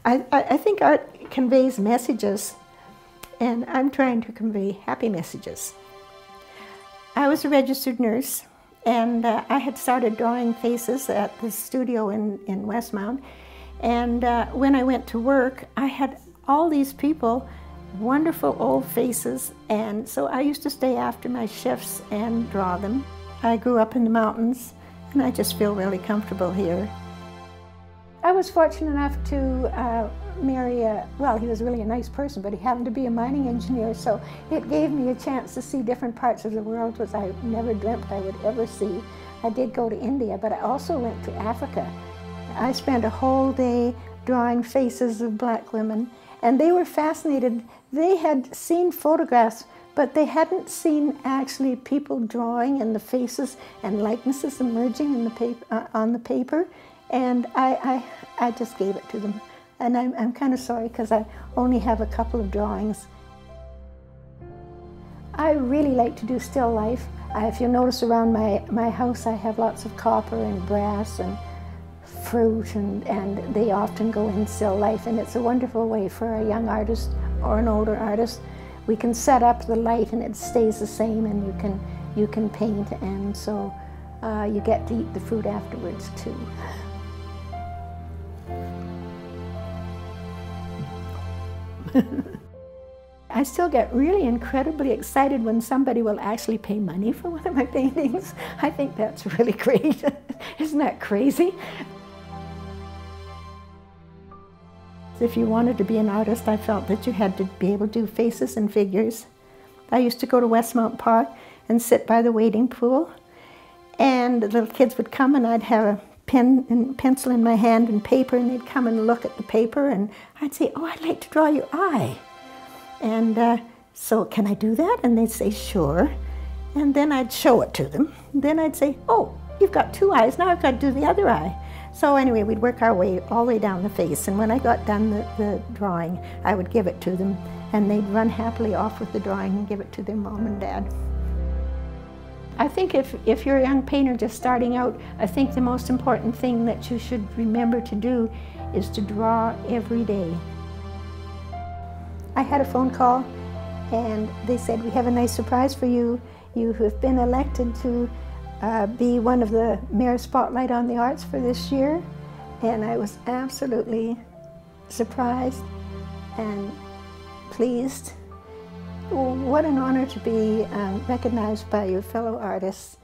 I think art conveys messages, and I'm trying to convey happy messages. I was a registered nurse, and I had started drawing faces at the studio in Westmount. And when I went to work, I had all these people, wonderful old faces, and so I used to stay after my shifts and draw them. I grew up in the mountains, and I just feel really comfortable here. I was fortunate enough to marry well, he was really a nice person, but he happened to be a mining engineer, so it gave me a chance to see different parts of the world which I never dreamt I would ever see. I did go to India, but I also went to Africa. I spent a whole day drawing faces of black women, and they were fascinated. They had seen photographs, but they hadn't seen actually people drawing and the faces and likenesses emerging in the paper, on the paper. And I just gave it to them. And I'm kind of sorry because I only have a couple of drawings. I really like to do still life. If you notice around my house, I have lots of copper and brass and fruit, and they often go in still life. And it's a wonderful way for a young artist or an older artist. We can set up the light and it stays the same, and you can paint, and so you get to eat the fruit afterwards too. I still get really incredibly excited when somebody will actually pay money for one of my paintings. I think that's really great. Isn't that crazy? If you wanted to be an artist, I felt that you had to be able to do faces and figures. I used to go to Westmount Park and sit by the wading pool, and the little kids would come, and I'd have a pen and pencil in my hand and paper, and they'd come and look at the paper, and I'd say, "Oh, I'd like to draw your eye." And so, "Can I do that?" And they'd say, "Sure." And then I'd show it to them. Then I'd say, "Oh, you've got two eyes, now I've got to do the other eye." So anyway, we'd work our way all the way down the face, and when I got done the drawing, I would give it to them, and they'd run happily off with the drawing and give it to their mom and dad. I think if you're a young painter just starting out, I think the most important thing that you should remember to do is to draw every day. I had a phone call, and they said, "We have a nice surprise for you. You have been elected to be one of the Mayor's Spotlight on the Arts for this year." And I was absolutely surprised and pleased. What an honor to be recognized by your fellow artists.